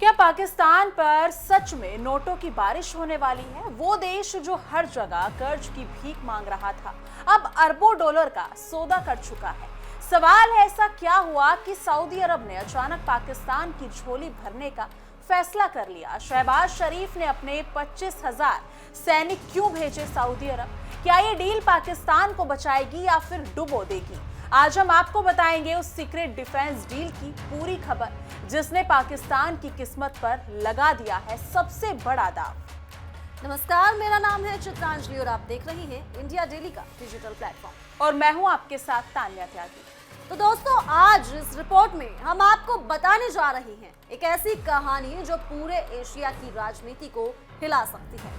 क्या पाकिस्तान पर सच में नोटों की बारिश होने वाली है? वो देश जो हर जगह कर्ज की भीख मांग रहा था, अब अरबों डॉलर का सौदा कर चुका है। सवाल है, ऐसा क्या हुआ कि सऊदी अरब ने अचानक पाकिस्तान की झोली भरने का फैसला कर लिया? शहबाज शरीफ ने अपने 25,000 सैनिक क्यों भेजे सऊदी अरब? क्या ये डील पाकिस्तान को बचाएगी या फिर डुबो देगी? आज हम आपको बताएंगे उस सीक्रेट डिफेंस डील की पूरी खबर, जिसने पाकिस्तान की किस्मत पर लगा दिया है सबसे बड़ा दांव। नमस्कार, मेरा नाम है चित्रांजलि और आप देख रही हैं इंडिया डेली का डिजिटल प्लेटफॉर्म। और मैं हूं आपके साथ तान्या त्यागी। तो दोस्तों, आज इस रिपोर्ट में हम आपको बताने जा रहे हैं एक ऐसी कहानी जो पूरे एशिया की राजनीति को हिला सकती है।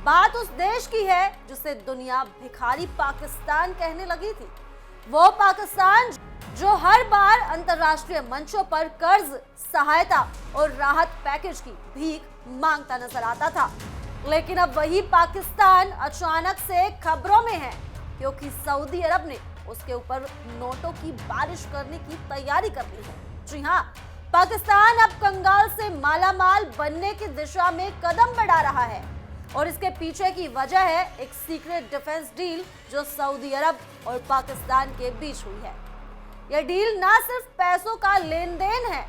बात उस देश की है जिसे दुनिया भिखारी पाकिस्तान कहने लगी थी। वो पाकिस्तान जो हर बार अंतर्राष्ट्रीय मंचों पर कर्ज, सहायता और राहत पैकेज की भीख मांगता नजर आता था। लेकिन अब वही पाकिस्तान अचानक से खबरों में है, क्योंकि सऊदी अरब ने उसके ऊपर नोटों की बारिश करने की तैयारी कर ली है। जी हाँ, पाकिस्तान अब कंगाल से मालामाल बनने की दिशा में कदम बढ़ा रहा है, और इसके पीछे की वजह है एक सीक्रेट डिफेंस डील जो सऊदी अरब और पाकिस्तान के बीच हुई है। यह डील ना सिर्फ पैसों का लेन देन है,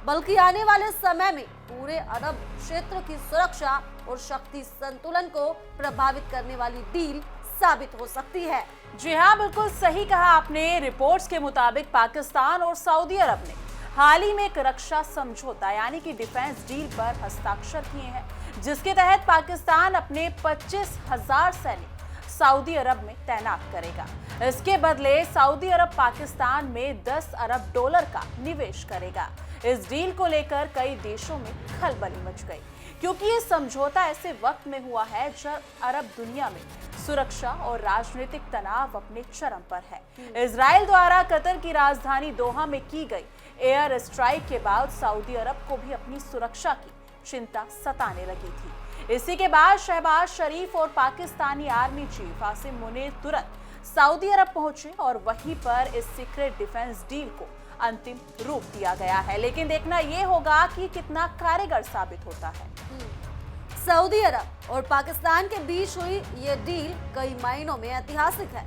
बल्कि आने वाले समय में पूरे अरब क्षेत्र की सुरक्षा और शक्ति संतुलन को प्रभावित करने वाली डील साबित हो सकती है। जी हाँ, बिल्कुल सही कहा आपने। रिपोर्ट्स के मुताबिक पाकिस्तान और सऊदी अरब ने हाल ही में एक रक्षा समझौता यानी कि डिफेंस डील पर हस्ताक्षर किए हैं, जिसके तहत पाकिस्तान अपने 25,000 सैनिक सऊदी अरब में तैनात करेगा। इसके बदले सऊदी अरब पाकिस्तान में 10 अरब डॉलर का निवेश करेगा। इस डील को लेकर कई देशों में खलबली मच गई, क्योंकि ये समझौता ऐसे वक्त में हुआ है जब अरब दुनिया में सुरक्षा और राजनीतिक तनाव अपने चरम पर है। इजराइल द्वारा कतर की राजधानी दोहा में की गई एयर स्ट्राइक के बाद सऊदी अरब को भी अपनी सुरक्षा की चिंता सताने लगी थी। इसी के बाद शहबाज शरीफ और पाकिस्तानी आर्मी चीफ आसिम मुनीर तुरंत सऊदी अरब पहुंचे और वहीं पर इस सीक्रेट डिफेंस डील को अंतिम रूप दिया गया है। लेकिन देखना यह होगा कि कितना कारगर साबित होता है। सऊदी अरब और पाकिस्तान के बीच हुई ये डील कई मायनों में ऐतिहासिक है,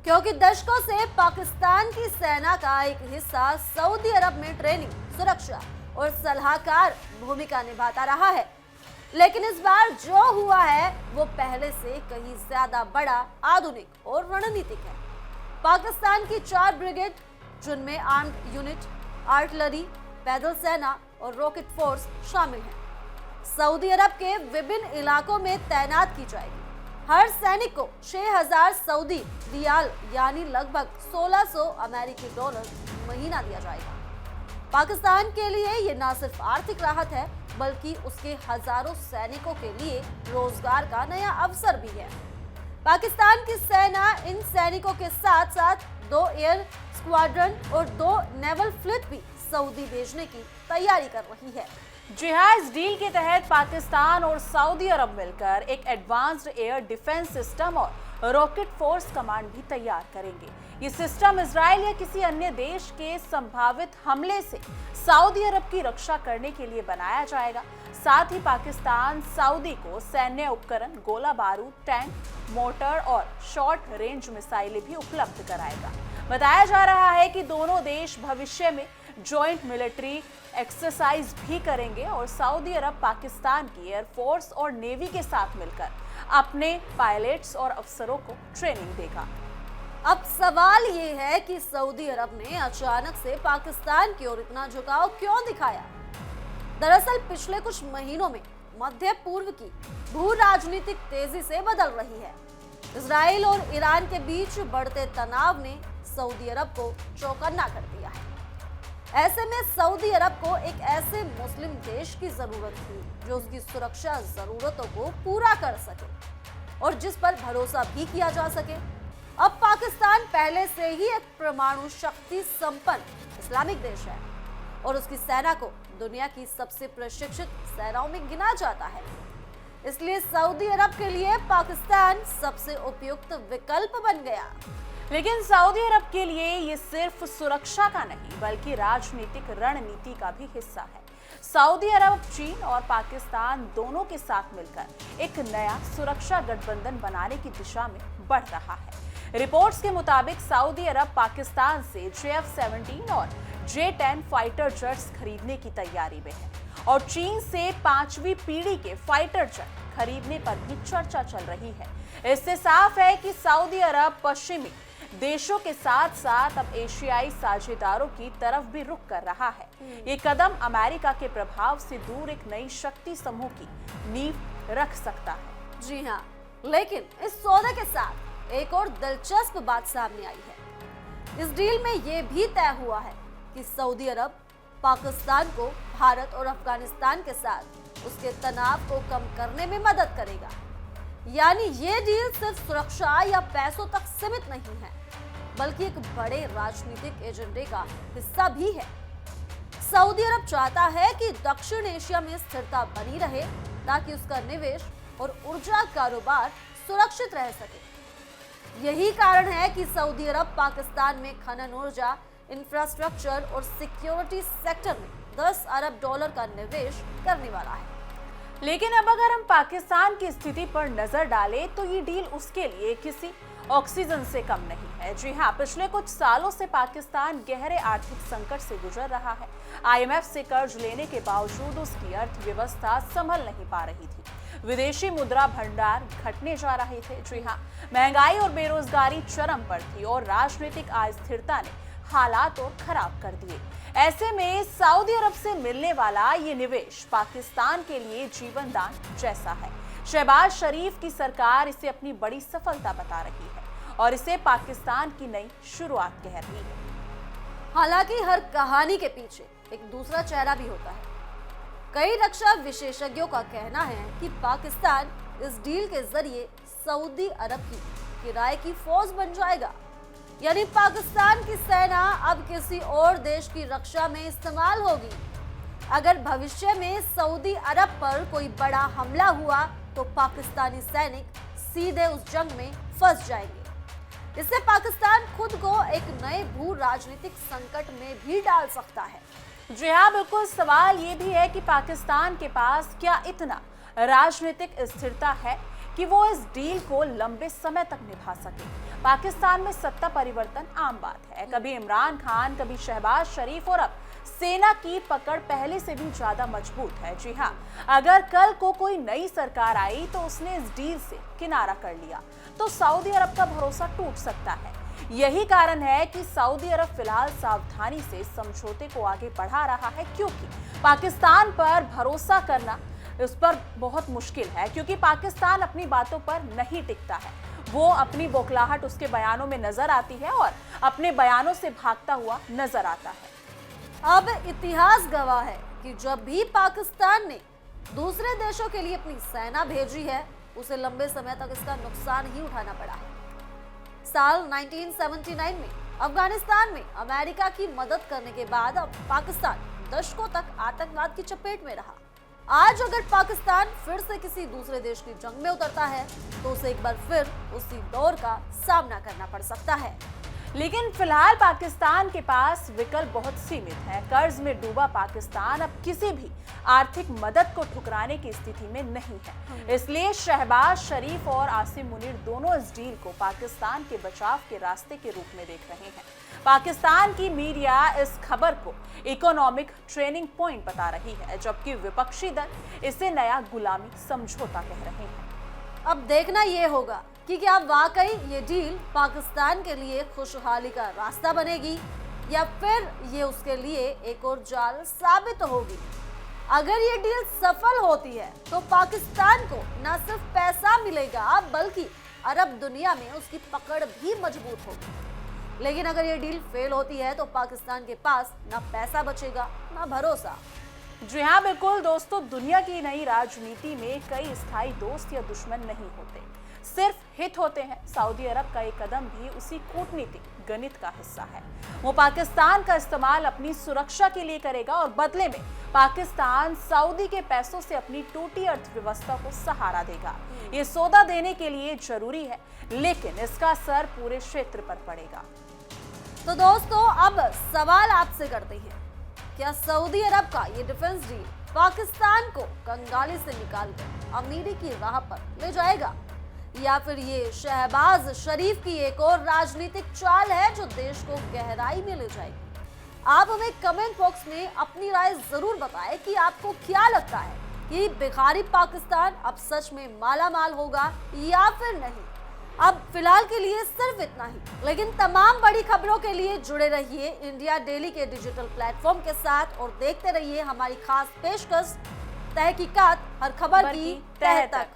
क्योंकि दशकों से पाकिस्तान की सेना का एक हिस्सा सऊदी अरब में ट्रेनिंग, सुरक्षा और सलाहकार भूमिका निभाता रहा है। लेकिन इस बार जो हुआ है वो पहले से कहीं ज्यादा बड़ा, आधुनिक और रणनीतिक है। पाकिस्तान की 4 ब्रिगेड, जिनमें आर्म्ड यूनिट, आर्टिलरी, पैदल सेना और रॉकेट फोर्स शामिल हैं, सऊदी अरब के विभिन्न इलाकों में तैनात की जाएगी। हर सैनिक को 6,000 सऊदी रियाल यानी लगभग 1,600 अमेरिकी डॉलर महीना दिया जाएगा। पाकिस्तान के लिए ये न सिर्फ आर्थिक राहत है, बल्कि उसके हजारों सैनिकों के लिए रोजगार का नया अवसर भी है। पाकिस्तान की सेना इन सैनिकों के साथ साथ 2 एयर स्क्वाड्रन और 2 नेवल फ्लीट भी सऊदी भेजने की तैयारी कर रही है। जी हाँ, इस डील के तहत पाकिस्तान और सऊदी अरब मिलकर एक एडवांस्ड एयर डिफेंस सिस्टम और रॉकेट फोर्स कमांड भी तैयार करेंगे। ये सिस्टम इजराइल या किसी अन्य देश के संभावित हमले से सऊदी अरब की रक्षा करने के लिए बनाया जाएगा। साथ ही पाकिस्तान सऊदी को सैन्य उपकरण, गोला बारूद, टैंक, मोटर और शॉर्ट रेंज मिसाइलें भी उपलब्ध कराएगा। बताया जा रहा है कि दोनों देश भविष्य में जॉइंट मिलिट्री एक्सरसाइज भी करेंगे और सऊदी अरब पाकिस्तान की एयरफोर्स और नेवी के साथ मिलकर अपने पायलट्स और अफसरों को ट्रेनिंग देगा। अब सवाल ये है कि सऊदी अरब ने अचानक से पाकिस्तान की ओर इतना झुकाव क्यों दिखाया? दरअसल पिछले कुछ महीनों में मध्य पूर्व की भू राजनीतिक तेजी से बदल रही है। इजराइल और ईरान के बीच बढ़ते तनाव ने सऊदी अरब को चौकन्ना कर दिया है। ऐसे में सऊदी अरब को एक ऐसे मुस्लिम देश की जरूरत थी जो उसकी सुरक्षा जरूरतों को पूरा कर सके और जिस पर भरोसा भी किया जा सके। अब पाकिस्तान पहले से ही एक परमाणु शक्ति संपन्न इस्लामिक देश है और उसकी सेना को दुनिया की सबसे प्रशिक्षित सेनाओं में गिना जाता है। इसलिए सऊदी अरब के लिए पाकिस्तान सबसे उपयुक्त विकल्प बन गया। लेकिन सऊदी अरब के लिए ये सिर्फ सुरक्षा का नहीं बल्कि राजनीतिक रणनीति का भी हिस्सा है। सऊदी अरब चीन और पाकिस्तान दोनों के साथ मिलकर एक नया सुरक्षा गठबंधन बनाने की दिशा में बढ़ रहा है। रिपोर्ट्स के मुताबिक सऊदी अरब पाकिस्तान से JF-17 और J-10 फाइटर जेट्स खरीदने की तैयारी में है और चीन से 5वीं पीढ़ी के फाइटर जेट खरीदने पर भी चर्चा चल रही है। इससे साफ है कि सऊदी अरब पश्चिमी देशों के साथ साथ अब एशियाई साझेदारों की तरफ भी रुख कर रहा है। ये कदम अमेरिका के प्रभाव से दूर एक नई शक्ति समूह की नींव रख सकता है। जी हाँ, लेकिन इस सौदे के साथ एक और दिलचस्प बात सामने आई है। इस डील में ये भी तय हुआ है कि सऊदी अरब पाकिस्तान को भारत और अफगानिस्तान के साथ उसके तनाव को कम करने में मदद करेगा। यानी ये डील सिर्फ सुरक्षा या पैसों तक सीमित नहीं है बल्कि एक बड़े राजनीतिक एजेंडे का हिस्सा भी है। सऊदी अरब चाहता है कि दक्षिण एशिया में स्थिरता बनी रहे ताकि उसका निवेश और ऊर्जा कारोबार सुरक्षित रह सके। यही कारण है कि सऊदी अरब पाकिस्तान में खनन ऊर्जा, इंफ्रास्ट्रक्चर और सिक्योरिटी सेक्टर में $10 अरब का निवेश करने वाला है। लेकिन अब अगर हम पाकिस्तान की स्थिति पर नजर डालें तो ये डील उसके लिए किसी ऑक्सीजन से कम नहीं है। जी हाँ, पिछले कुछ सालों से पाकिस्तान गहरे आर्थिक संकट से गुजर रहा है। IMF से कर्ज लेने के बावजूद उसकी अर्थव्यवस्था संभल नहीं पा रही थी। विदेशी मुद्रा भंडार घटने जा रहे थे। जी हाँ, महंगाई और बेरोजगारी चरम पर थी और राजनीतिक अस्थिरता ने हालात और खराब कर दिए। ऐसे में सऊदी अरब से मिलने वाला ये निवेश पाकिस्तान के लिए जीवन दान जैसा है। शहबाज शरीफ की सरकार इसे अपनी बड़ी सफलता बता रही है और इसे पाकिस्तान की नई शुरुआत कह रही है। हालांकि हर कहानी के पीछे एक दूसरा चेहरा भी होता है। कई रक्षा विशेषज्ञों का कहना है कि पाकिस्तान इस डील के जरिए सऊदी अरब की किराए की फौज बन जाएगा। यानी पाकिस्तान की सेना अब किसी और देश की रक्षा में इस्तेमाल होगी। अगर भविष्य में सऊदी अरब पर कोई बड़ा हमला हुआ तो पाकिस्तानी सैनिक सीधे उस जंग में फंस जाएंगे। इससे पाकिस्तान खुद को एक नए भू राजनीतिक संकट में भी डाल सकता है। जी हाँ, बिल्कुल। सवाल ये भी है कि पाकिस्तान के पास क्या इतना राजनीतिक स्थिरता है कि वो इस डील को लंबे समय तक निभा सके। पाकिस्तान में सत्ता परिवर्तन आम बात है। कभी इमरान खान, कभी शहबाज शरीफ और अब सेना की पकड़ पहले से भी ज्यादा मजबूत है। जी हाँ, अगर कल को कोई नई सरकार आई तो उसने इस डील से किनारा कर लिया तो सऊदी अरब का भरोसा टूट सकता है। यही कारण है कि सऊदी अरब फिलहाल सावधानी से समझौते को आगे बढ़ा रहा है, क्योंकि पाकिस्तान पर भरोसा करना उस पर बहुत मुश्किल है, क्योंकि पाकिस्तान अपनी बातों पर नहीं टिकता है। वो अपनी बौखलाहट उसके बयानों में नजर आती है और अपने बयानों से भागता हुआ नजर आता है। अब इतिहास गवाह है कि जब भी पाकिस्तान ने दूसरे देशों के लिए अपनी सेना भेजी है उसे लंबे समय तक इसका नुकसान ही उठाना पड़ा है। साल 1979 में अफगानिस्तान में अमेरिका की मदद करने के बाद अब पाकिस्तान दशकों तक आतंकवाद की चपेट में रहा। आज अगर पाकिस्तान फिर से किसी दूसरे देश की जंग में उतरता है तो उसे एक बार फिर उसी दौर का सामना करना पड़ सकता है। लेकिन फिलहाल पाकिस्तान के पास विकल्प बहुत सीमित है। कर्ज में डूबा पाकिस्तान अब किसी भी आर्थिक मदद को ठुकराने की स्थिति में नहीं है। इसलिए शहबाज शरीफ और आसिम मुनीर दोनों इस डील को पाकिस्तान के बचाव के रास्ते के रूप में देख रहे हैं। पाकिस्तान की मीडिया इस खबर को इकोनॉमिक ट्रेनिंग पॉइंट बता रही है, जबकि विपक्षी दल इसे नया गुलामी समझौता कह रहे हैं। अब देखना यह होगा कि क्या वाकई ये डील पाकिस्तान के लिए खुशहाली का रास्ता बनेगी या फिर ये उसके लिए एक और जाल साबित होगी। अगर ये डील सफल होती है तो पाकिस्तान को न सिर्फ पैसा मिलेगा बल्कि अरब दुनिया में उसकी पकड़ भी मजबूत होगी। लेकिन अगर ये डील फेल होती है तो पाकिस्तान के पास ना पैसा बचेगा ना भरोसा। जी हाँ, बिल्कुल दोस्तों, दुनिया की नई राजनीति में कई स्थायी दोस्त या दुश्मन नहीं होते, सिर्फ हित होते हैं। सऊदी अरब का एक कदम भी उसी कूटनीतिक गणित का हिस्सा है। वो पाकिस्तान का इस्तेमाल अपनी सुरक्षा के लिए करेगा और बदले में पाकिस्तान सऊदी के पैसों से अपनी टूटी अर्थव्यवस्था को सहारा देगा। ये सौदा देने के लिए जरूरी है, लेकिन इसका असर पूरे क्षेत्र पर पड़ेगा। तो दोस्तों, अब सवाल आपसे करते हैं, क्या सऊदी अरब का ये डिफेंस डील पाकिस्तान को कंगाली से निकालकर अमीरी की राह पर ले जाएगा, या फिर ये शहबाज शरीफ की एक और राजनीतिक चाल है जो देश को गहराई में ले जाएगी? आप हमें कमेंट बॉक्स में अपनी राय जरूर बताएं कि आपको क्या लगता है कि भिखारी पाकिस्तान अब सच में मालामाल होगा या फिर नहीं। अब फिलहाल के लिए सिर्फ इतना ही, लेकिन तमाम बड़ी खबरों के लिए जुड़े रहिए इंडिया डेली के डिजिटल प्लेटफॉर्म के साथ और देखते रहिए हमारी खास पेशकश तहकीकात, हर खबर की तह तक।